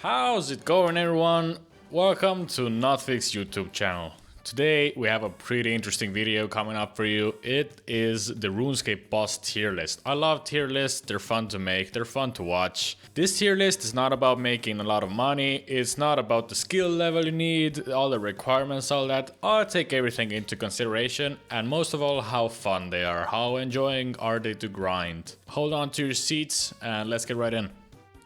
How's it going, everyone? Welcome to nudfik's YouTube channel. Today we have a pretty interesting video coming up for you. It is the RuneScape boss tier list. I love tier lists, they're fun to make, they're fun to watch. This tier list is not about making a lot of money, it's not about the skill level you need, all the requirements, all that. I'll take everything into consideration, and most of all, how fun they are, how enjoying are they to grind. Hold on to your seats and let's get right in.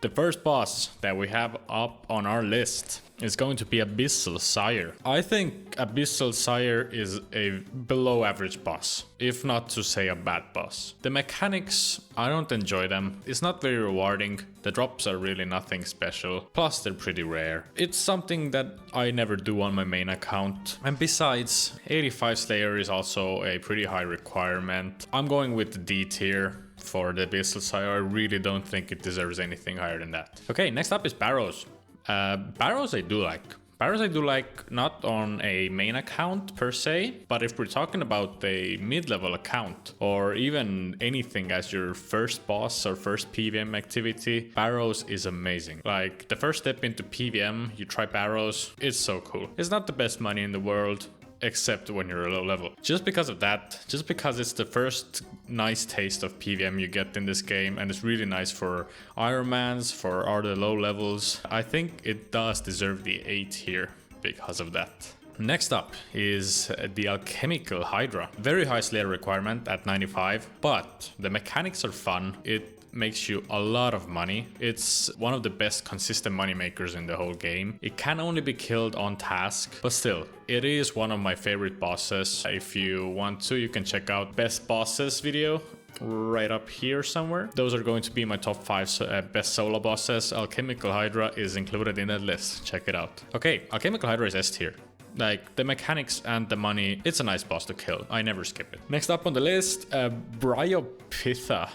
The first boss that we have up on our list is going to be Abyssal Sire. I think Abyssal Sire is a below average boss, if not to say a bad boss. The mechanics, I don't enjoy them. It's not very rewarding. The drops are really nothing special. Plus they're pretty rare. It's something that I never do on my main account. And besides, 85 Slayer is also a pretty high requirement. I'm going with the D tier for the Abyssal Sire. I really don't think it deserves anything higher than that. Okay, next up is Barrows. Barrows I do like. Barrows I do like, not on a main account per se, but if we're talking about a mid-level account or even anything as your first boss or first PVM activity, Barrows is amazing. Like the first step into PVM, you try Barrows, it's so cool. It's not the best money in the world, except when you're a low level. Just because of that, just because it's the first nice taste of PVM you get in this game, and it's really nice for Ironmans, for all the low levels, I think it does deserve the A tier because of that. Next up is the Alchemical Hydra. Very high Slayer requirement at 95, but the mechanics are fun. It makes you a lot of money. It's one of the best consistent money makers in the whole game. It can only be killed on task, but still, it is one of my favorite bosses. If you want to, you can check out best bosses video right up here somewhere. Those are going to be my top 5 best solo bosses. Alchemical Hydra is included in that list. Check it out. Okay, Alchemical Hydra is S tier. Like, the mechanics and the money, it's a nice boss to kill. I never skip it. Next up on the list, Bryopitha.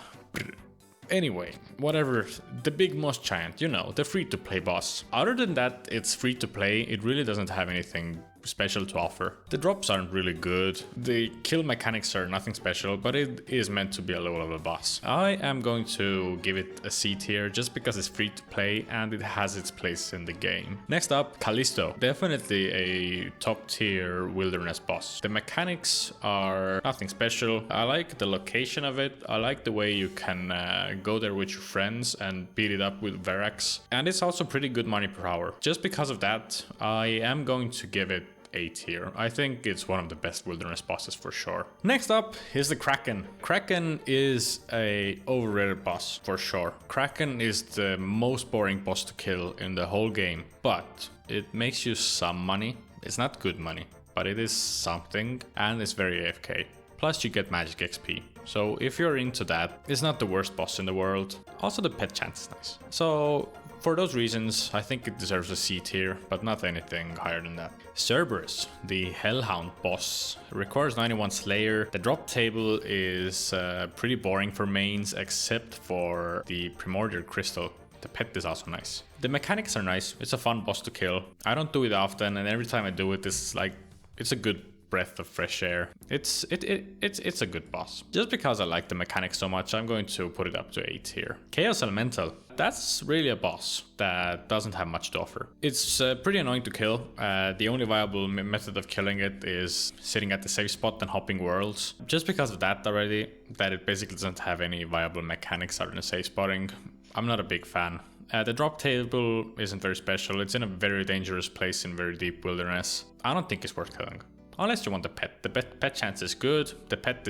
Anyway, whatever, the big moss giant, you know, the free-to-play boss. Other than that, it's free to play, it really doesn't have anything special to offer. The drops aren't really good, the kill mechanics are nothing special, but it is meant to be a low level boss. I am going to give it a C tier just because it's free to play and it has its place in the game. Next up, Callisto. Definitely a top tier wilderness boss. The mechanics are nothing special. I like the location of it, I like the way you can go there with your friends and beat it up with Verax, and it's also pretty good money per hour. Just because of that, I am going to give it A tier. I think it's one of the best wilderness bosses for sure. Next up is the Kraken. Kraken is a overrated boss for sure. Kraken is the most boring boss to kill in the whole game, but it makes you some money. It's not good money, but it is something, and it's very AFK. Plus you get magic XP. So if you're into that, it's not the worst boss in the world. Also the pet chance is nice. So for those reasons, I think it deserves a C tier, but not anything higher than that. Cerberus, the Hellhound boss, requires 91 Slayer. The drop table is pretty boring for mains, except for the Primordial Crystal. The pet is also nice. The mechanics are nice, it's a fun boss to kill. I don't do it often, and every time I do it, it's a good breath of fresh air. It's a good boss. Just because I like the mechanics so much, I'm going to put it up to 8 here. Chaos Elemental. That's really a boss that doesn't have much to offer. It's pretty annoying to kill. The only viable method of killing it is sitting at the safe spot and hopping worlds. Just because of that already, that it basically doesn't have any viable mechanics other than safe spotting, I'm not a big fan. The drop table isn't very special. It's in a very dangerous place in very deep wilderness. I don't think it's worth killing. Unless you want the pet. The pet chance is good. The pet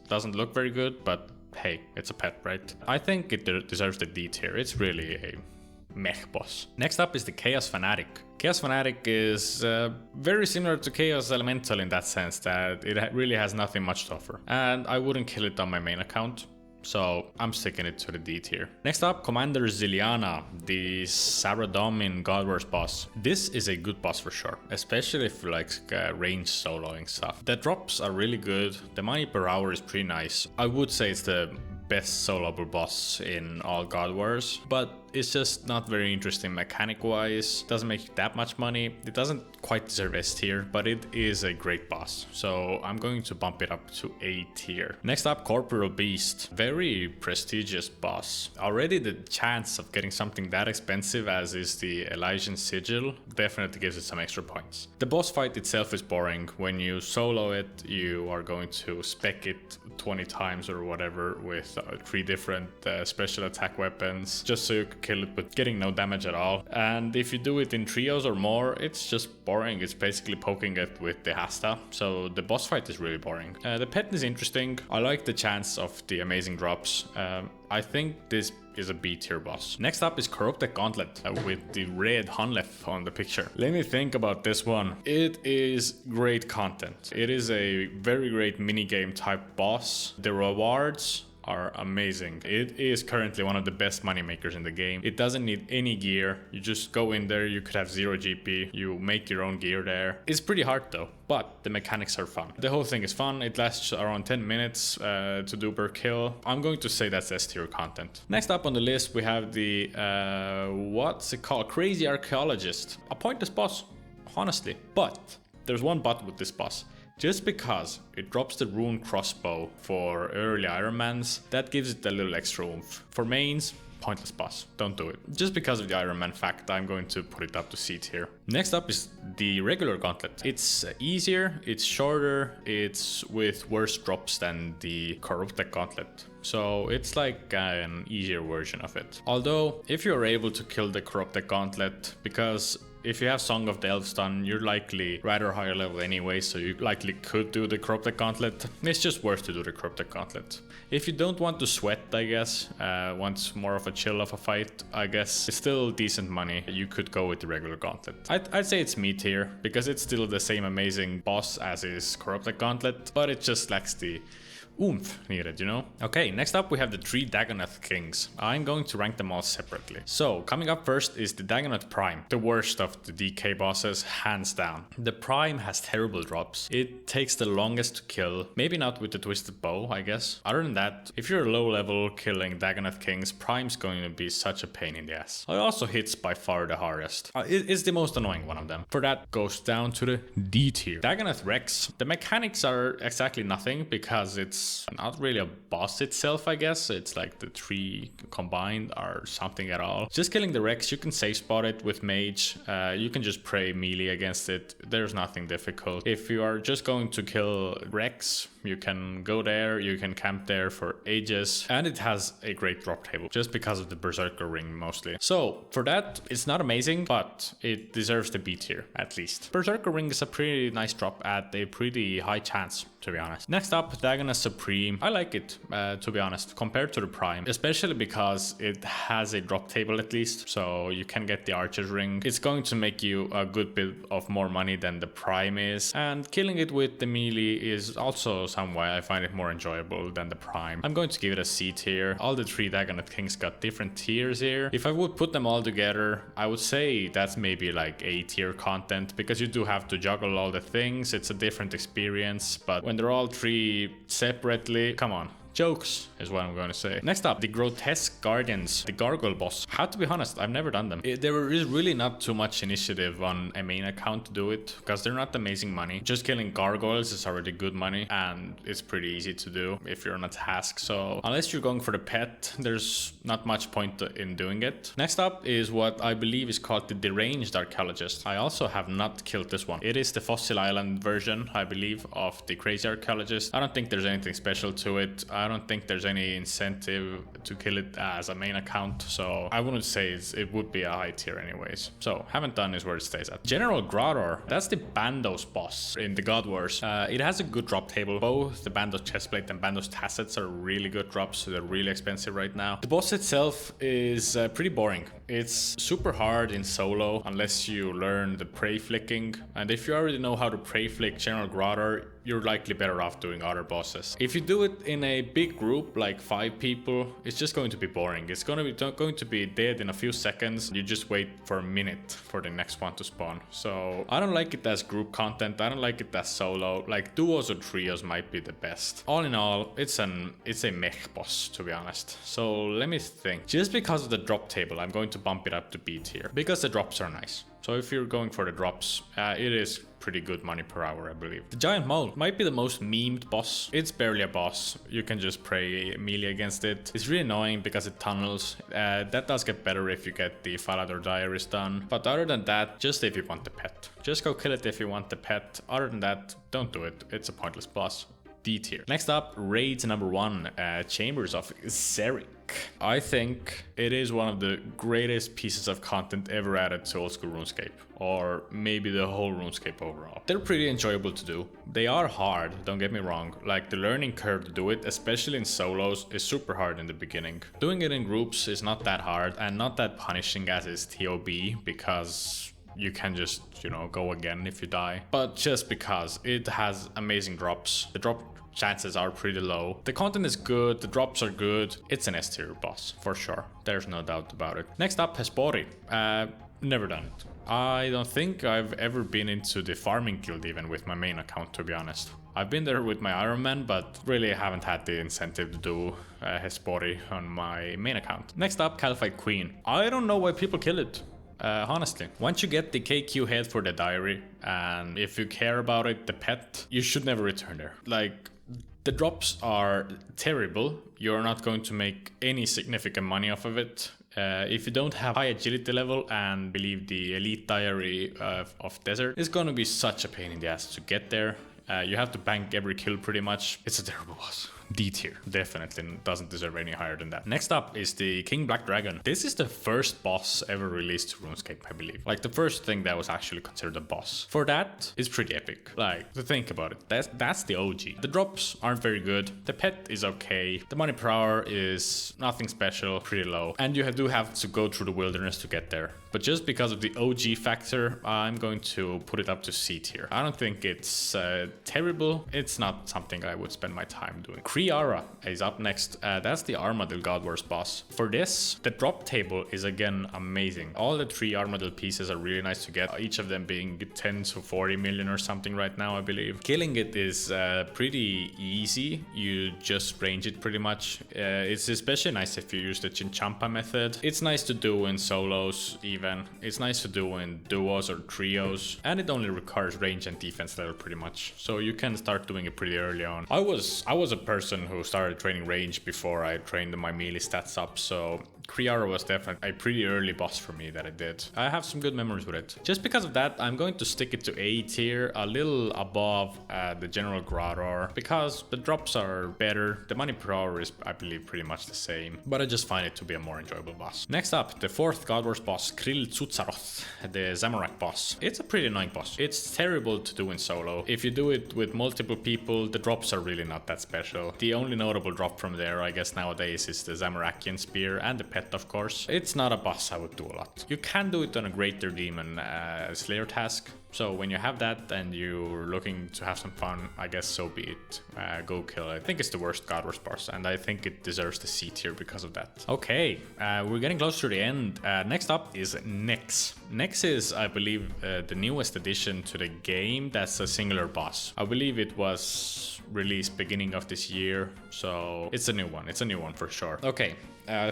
doesn't look very good, but hey, it's a pet, right? I think it deserves the D tier. It's really a mech boss. Next up is the Chaos Fanatic. Chaos Fanatic is very similar to Chaos Elemental in that sense that it really has nothing much to offer. And I wouldn't kill it on my main account. So I'm sticking it to the D tier. Next up, Commander Juliana, the Saradomin Godwar's boss. This is a good boss for sure, especially if you like range soloing stuff. The drops are really good, the money per hour is pretty nice. I would say it's the best soloable boss in all God Wars, but it's just not very interesting mechanic wise. Doesn't make that much money. It doesn't quite deserve S tier, but it is a great boss, so I'm going to bump it up to A tier. Next up, Corporal Beast. Very prestigious boss. Already the chance of getting something that expensive as is the Elysian Sigil definitely gives it some extra points. The boss fight itself is boring. When you solo it, you are going to spec it 20 times or whatever with 3 different special attack weapons just so you can kill it with getting no damage at all. And if you do it in trios or more, it's just boring. It's basically poking it with the Hasta, so the boss fight is really boring. The pet is interesting. I like the chance of the amazing drops. I think this is a B tier boss. Next up is Corrupted Gauntlet with the red Hunlef on the picture. Let me think about this one. It is great content. It is a very great minigame type boss. The rewards are amazing. It is currently one of the best money makers in the game. It doesn't need any gear. You just go in there, you could have 0 GP, you make your own gear there. It's pretty hard though, but the mechanics are fun. The whole thing is fun. It lasts around 10 minutes to do per kill. I'm going to say that's S tier content. Next up on the list we have the what's it called? Crazy Archeologist. A pointless boss, honestly. But there's one but with this boss. Just because it drops the rune crossbow for early Ironmans, that gives it a little extra oomph. For mains, pointless boss, don't do it. Just because of the Ironman fact, I'm going to put it up to C tier. Next up is the regular Gauntlet. It's easier, it's shorter, it's with worse drops than the Corrupted Gauntlet. So it's like an easier version of it. Although, if you're able to kill the Corrupted Gauntlet, because if you have Song of the Elves done, you're likely rather higher level anyway, so you likely could do the Corrupted Gauntlet. It's just worth to do the Corrupted Gauntlet. If you don't want to sweat, I guess, want more of a chill of a fight, I guess it's still decent money. You could go with the regular Gauntlet. I'd say it's mid tier, because it's still the same amazing boss as is Corrupted Gauntlet, but it just lacks the oomph needed, you know? Okay, next up we have the 3 Daggernut Kings. I'm going to rank them all separately. So, coming up first is the Daggernut Prime, the worst of the DK bosses, hands down. The Prime has terrible drops. It takes the longest to kill, maybe not with the Twisted Bow, I guess. Other than that, if you're low level killing Daggernut Kings, Prime's going to be such a pain in the ass. It also hits by far the hardest. It's the most annoying one of them. For that, goes down to the D tier. Daggernut Rex. The mechanics are exactly nothing because it's not really a boss itself, I guess. It's like the 3 combined are something at all. Just killing the Rex, you can safe spot it with Mage. You can just pray melee against it. There's nothing difficult. If you are just going to kill Rex, you can go there, you can camp there for ages, and it has a great drop table just because of the Berserker ring mostly. So for that, it's not amazing, but it deserves the B tier at least. Berserker ring is a pretty nice drop at a pretty high chance, to be honest. Next up, Daggernut Supreme. I like it, to be honest, compared to the Prime, especially because it has a drop table at least, so you can get the Archer's ring. It's going to make you a good bit of more money than the Prime is, and killing it with the melee is also some way I find it more enjoyable than the Prime. I'm going to give it a C tier. All the 3 Daggernut Kings got different tiers here. If I would put them all together, I would say that's maybe like A tier content, because you do have to juggle all the things. It's a different experience, but when they're all 3 separately, come on. Jokes is what I'm going to say. Next up, the Grotesque Guardians, the Gargoyle boss. I have to be honest, I've never done them. There is really not too much initiative on a main account to do it, because they're not amazing money. Just killing gargoyles is already good money, and it's pretty easy to do if you're on a task. So unless you're going for the pet, there's not much point in doing it. Next up is what I believe is called the Deranged Archeologist. I also have not killed this one. It is the Fossil Island version, I believe, of the Crazy Archeologist. I don't think there's anything special to it. I don't think there's any incentive to kill it as a main account, so I wouldn't say it would be a high tier anyways. So haven't done is where it stays at. General Godwar, that's the Bandos boss in the God Wars. It has a good drop table. Both the Bandos chestplate and Bandos tassets are really good drops, so they're really expensive right now. The boss itself is pretty boring. It's super hard in solo unless you learn the prey flicking, and if you already know how to prey flick General Godwar, you're likely better off doing other bosses. If you do it in a big group, like 5 people, it's just going to be boring. It's going to be dead in a few seconds. You just wait for a minute for the next one to spawn. So I don't like it as group content. I don't like it as solo. Like duos or trios might be the best. All in all, it's a mech boss, to be honest. So let me think. Just because of the drop table, I'm going to bump it up to B tier because the drops are nice. So if you're going for the drops, it is pretty good money per hour, I believe. The giant mole might be the most memed boss. It's barely a boss. You can just pray melee against it. It's really annoying because it tunnels. That does get better if you get the Falador Diaries done. But other than that, just if you want the pet. Just go kill it if you want the pet. Other than that, don't do it. It's a pointless boss. D tier. Next up, raids number 1, Chambers of Zerick. I think it is one of the greatest pieces of content ever added to Old School Runescape, or maybe the whole Runescape overall. They're pretty enjoyable to do. They are hard, don't get me wrong. Like the learning curve to do it, especially in solos, is super hard in the beginning. Doing it in groups is not that hard and not that punishing as is TOB, because you can just, you know, go again if you die. But just because it has amazing drops. The drop chances are pretty low. The content is good, the drops are good. It's an S tier boss, for sure. There's no doubt about it. Next up, Hespori. Never done it. I don't think I've ever been into the farming guild even with my main account, to be honest. I've been there with my Iron Man, but really haven't had the incentive to do Hespori on my main account. Next up, Calfight Queen. I don't know why people kill it. Honestly, once you get the KQ head for the diary, and if you care about it, the pet, you should never return there. Like, the drops are terrible. You're not going to make any significant money off of it. If you don't have high agility level and believe the elite diary of desert, it's gonna be such a pain in the ass to get there. You have to bank every kill pretty much. It's a terrible boss. D tier. Definitely doesn't deserve any higher than that. Next up is the King Black Dragon. This is the first boss ever released to RuneScape, I believe. Like the first thing that was actually considered a boss. For that, it's pretty epic. Like, to think about it, that's the OG. The drops aren't very good. The pet is okay. The money per hour is nothing special, pretty low. And you do have to go through the wilderness to get there. But just because of the OG factor, I'm going to put it up to C tier. I don't think it's terrible. It's not something I would spend my time doing. Kriara is up next. That's the Armadillo Godwar's boss. For this, the drop table is again amazing. All the 3 Armadillo pieces are really nice to get, each of them being 10 to 40 million or something right now, I believe. Killing it is pretty easy. You just range it pretty much. It's especially nice if you use the Chinchampa method. It's nice to do in solos even. It's nice to do in duos or trios. And it only requires range and defense level pretty much. So you can start doing it pretty early on. I was a person who started training range before I trained my melee stats up, so Kriara was definitely a pretty early boss for me that I did. I have some good memories with it. Just because of that, I'm going to stick it to A tier, a little above the General Godwar, because the drops are better. The money per hour is, I believe, pretty much the same, but I just find it to be a more enjoyable boss. Next up, the 4th Godwar's boss, Krill Tsutsaroth, the Zamorak boss. It's a pretty annoying boss. It's terrible to do in solo. If you do it with multiple people, the drops are really not that special. The only notable drop from there, I guess nowadays, is the Zamorakian spear and the pet, of course. It's not a boss I would do a lot. You can do it on a Greater Demon Slayer task. So when you have that and you're looking to have some fun, I guess so be it. Go kill it. I think it's the worst Godwar's boss, and I think it deserves the C tier because of that. Okay, we're getting close to the end. Next up is Nex. Nex is, I believe, the newest addition to the game that's a singular boss. I believe it was released beginning of this year, so it's a new one. It's a new one for sure. Okay.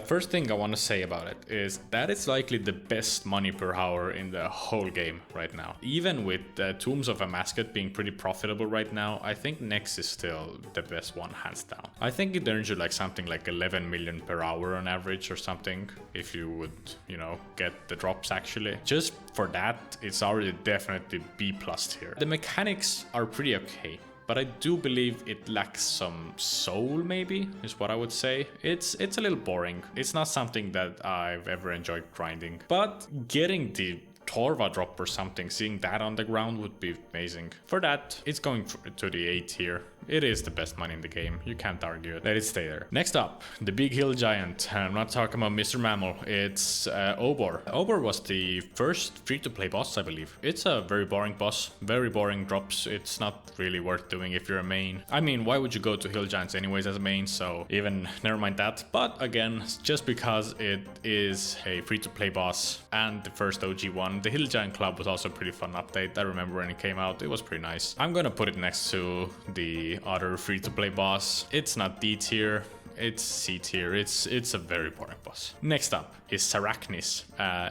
First thing I want to say about it is that it's likely the best money per hour in the whole game right now. Even with Tombs of a Mascot being pretty profitable right now, I think Nex is still the best one, hands down. I think it earns you like something like 11 million per hour on average or something, if you would, you know, get the drops actually. Just for that, it's already definitely B+ tier. The mechanics are pretty okay, but I do believe it lacks some soul, maybe, is what I would say. It's a little boring. It's not something that I've ever enjoyed grinding. But getting the Torva drop or something, seeing that on the ground would be amazing. For that, it's going to the A tier. It is the best money in the game. You can't argue it. Let it stay there. Next up, the big hill giant. I'm not talking about Mr. Mammal. It's Obor. Obor was the first free-to-play boss, I believe. It's a very boring boss. Very boring drops. It's not really worth doing if you're a main. I mean, why would you go to hill giants anyways as a main? So even never mind that. But again, just because it is a free-to-play boss and the first OG one, the hill giant club was also a pretty fun update. I remember when it came out. It was pretty nice. I'm gonna put it next to the other free-to-play boss. It's not D tier. It's C tier. It's a very boring boss. Next up is Saraknis,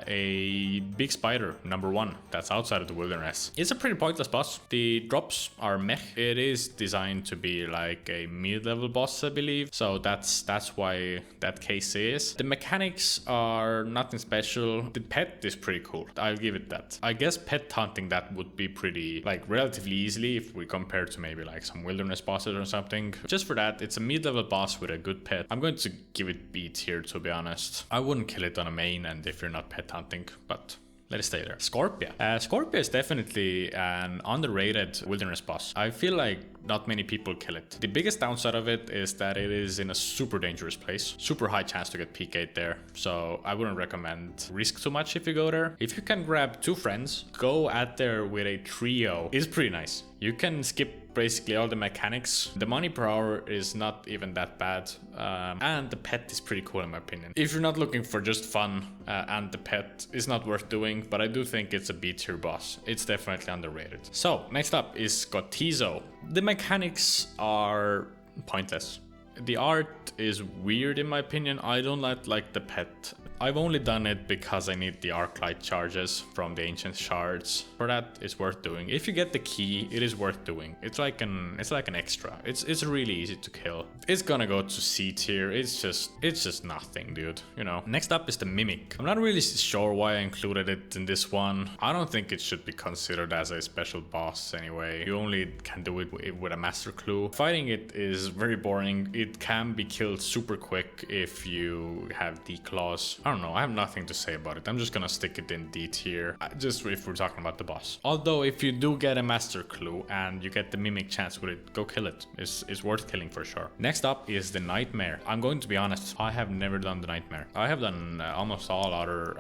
a big spider, number 1, that's outside of the wilderness. It's a pretty pointless boss. The drops are meh. It is designed to be like a mid-level boss, I believe. So that's why that case is. The mechanics are nothing special. The pet is pretty cool. I'll give it that. I guess pet hunting that would be pretty, like, relatively easily if we compare to maybe like some wilderness bosses or something. Just for that, it's a mid-level boss with a good pet. I'm going to give it B tier, to be honest. I wouldn't kill it on a main and if you're not pet hunting, but let it stay there. Scorpio. Scorpio is definitely an underrated wilderness boss. I feel like not many people kill it. The biggest downside of it is that it is in a super dangerous place. Super high chance to get PK'd there. So I wouldn't recommend risk too much if you go there. If you can grab 2 friends, go at there with a trio. It's pretty nice. You can skip basically all the mechanics. The money per hour is not even that bad. And the pet is pretty cool in my opinion. If you're not looking for just fun and the pet is not worth doing, but I do think it's a B tier boss. It's definitely underrated. So next up is Gedzo. The mechanics are pointless. The art is weird in my opinion. I don't like the pet. I've only done it because I need the arc light charges from the ancient shards. For that, it's worth doing. If you get the key, it is worth doing. It's like an extra. It's really easy to kill. It's gonna go to C tier. It's just nothing, dude. You know. Next up is the Mimic. I'm not really sure why I included it in this one. I don't think it should be considered as a special boss anyway. You only can do it with a master clue. Fighting it is very boring. It can be killed super quick if you have D claws. I don't know, I have nothing to say about it. I'm just gonna stick it in D tier, just if we're talking about the boss. Although if you do get a master clue and you get the mimic chance with it, go kill it. It's worth killing for sure. Next up is the Nightmare. I'm going to be honest, I have never done the Nightmare. I have done almost all other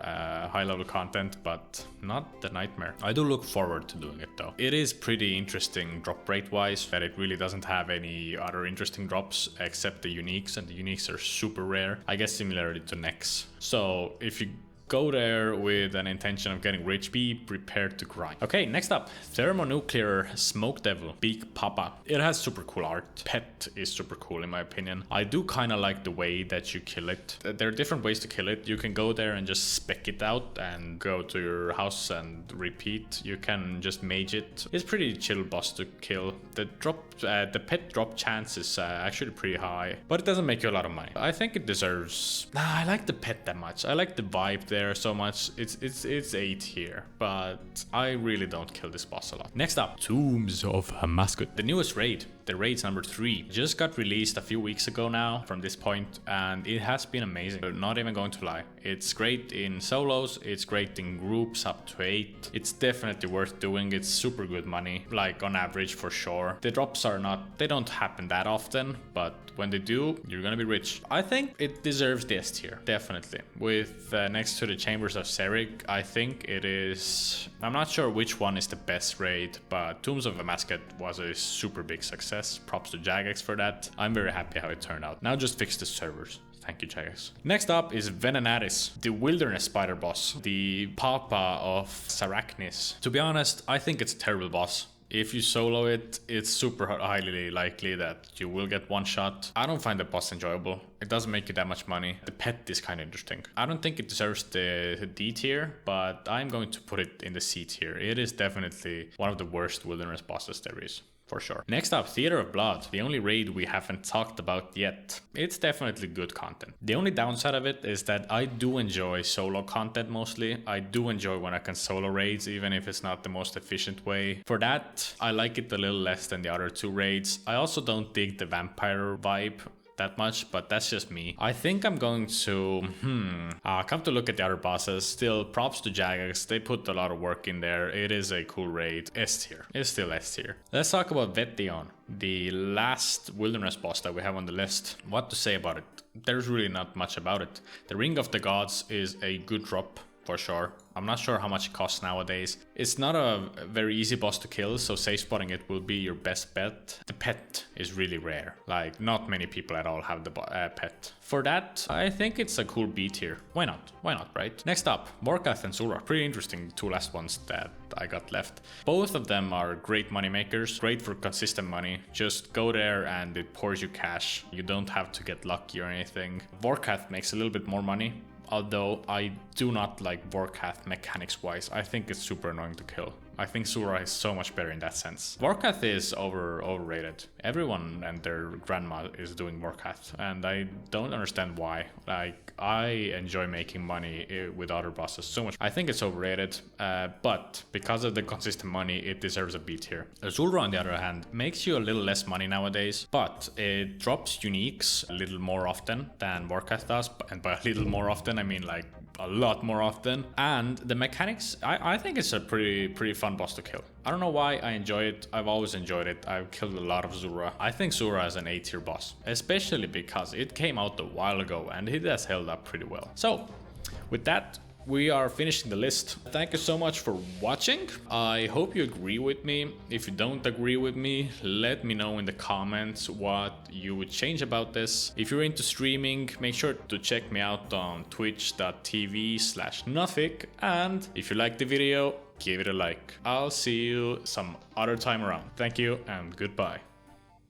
high level content, but not the Nightmare. I do look forward to doing it though. It is pretty interesting drop rate wise, that it really doesn't have any other interesting drops except the uniques, and the uniques are super rare. I guess similarly to Nex. So if you go there with an intention of getting rich, be prepared to grind. Okay, next up, Thermonuclear Smoke Devil, Big Papa. It has super cool art. Pet is super cool in my opinion. I do kind of like the way that you kill it. There are different ways to kill it. You can go there and just spec it out and go to your house and repeat. You can just mage it. It's pretty chill boss to kill. The pet drop chance is actually pretty high, but it doesn't make you a lot of money. I think it deserves... I like the pet that much. I like the vibe there so much. It's A tier, but I really don't kill this boss a lot. Next up, Tombs of Mascot, the newest raid. The raid's number 3. Just got released a few weeks ago now from this point, and it has been amazing. I'm not even going to lie. It's great in solos, it's great in groups up to 8. It's definitely worth doing. It's super good money, like on average for sure. The drops are not, they don't happen that often, but when they do, you're gonna be rich. I think it deserves the S tier, definitely. With next to the Chambers of Zerick, I think it is... I'm not sure which one is the best raid, but Tombs of a Mascot was a super big success. Props to Jagex for that. I'm very happy how it turned out. Now just fix the servers. Thank you, Jagex. Next up is Venonatus, the wilderness spider boss, the papa of Saraknis. To be honest, I think it's a terrible boss. If you solo it, it's super highly likely that you will get one shot. I don't find the boss enjoyable. It doesn't make you that much money. The pet is kind of interesting. I don't think it deserves the D tier, but I'm going to put it in the C tier. It is definitely one of the worst wilderness bosses there is. For sure. Next up, Theater of Blood, the only raid we haven't talked about yet. It's definitely good content. The only downside of it is that I do enjoy solo content mostly. I do enjoy when I can solo raids, even if it's not the most efficient way. For that, I like it a little less than the other 2 raids. I also don't dig the vampire vibe. that much, but that's just me. I think I'm going to, come to look at the other bosses. Still, props to Jagex. They put a lot of work in there. It is a cool raid. S tier. It's still S tier. Let's talk about Vetion, the last wilderness boss that we have on the list. What to say about it? There's really not much about it. The Ring of the Gods is a good drop, for sure. I'm not sure how much it costs nowadays. It's not a very easy boss to kill, so safe spotting it will be your best bet. The pet is really rare. Like, not many people at all have the pet. For that, I think it's a cool B tier. Why not? Why not, right? Next up, Vorkath and Zulrah. Pretty interesting, two last ones that I got left. Both of them are great money makers, great for consistent money. Just go there and it pours you cash. You don't have to get lucky or anything. Vorkath makes a little bit more money, although I do not like Vorkath mechanics wise. I think it's super annoying to kill. I think Zulrah is so much better in that sense. Vorkath is overrated. Everyone and their grandma is doing Vorkath, and I don't understand why. Like, I enjoy making money with other bosses so much. I think it's overrated, but because of the consistent money, it deserves a B tier. Zulrah, on the other hand, makes you a little less money nowadays, but it drops uniques a little more often than Vorkath does, and by a little more often, I mean like a lot more often. And the mechanics, I think it's a pretty fun boss to kill. I don't know why I enjoy it. I've always enjoyed it. I've killed a lot of Zulrah. I think Zulrah is an A tier boss, especially because it came out a while ago and it has held up pretty well. So with that, we are finishing the list. Thank you so much for watching. I hope you agree with me. If you don't agree with me, let me know in the comments what you would change about this. If you're into streaming, make sure to check me out on twitch.tv/nudfik. And if you liked the video, give it a like. I'll see you some other time around. Thank you and goodbye.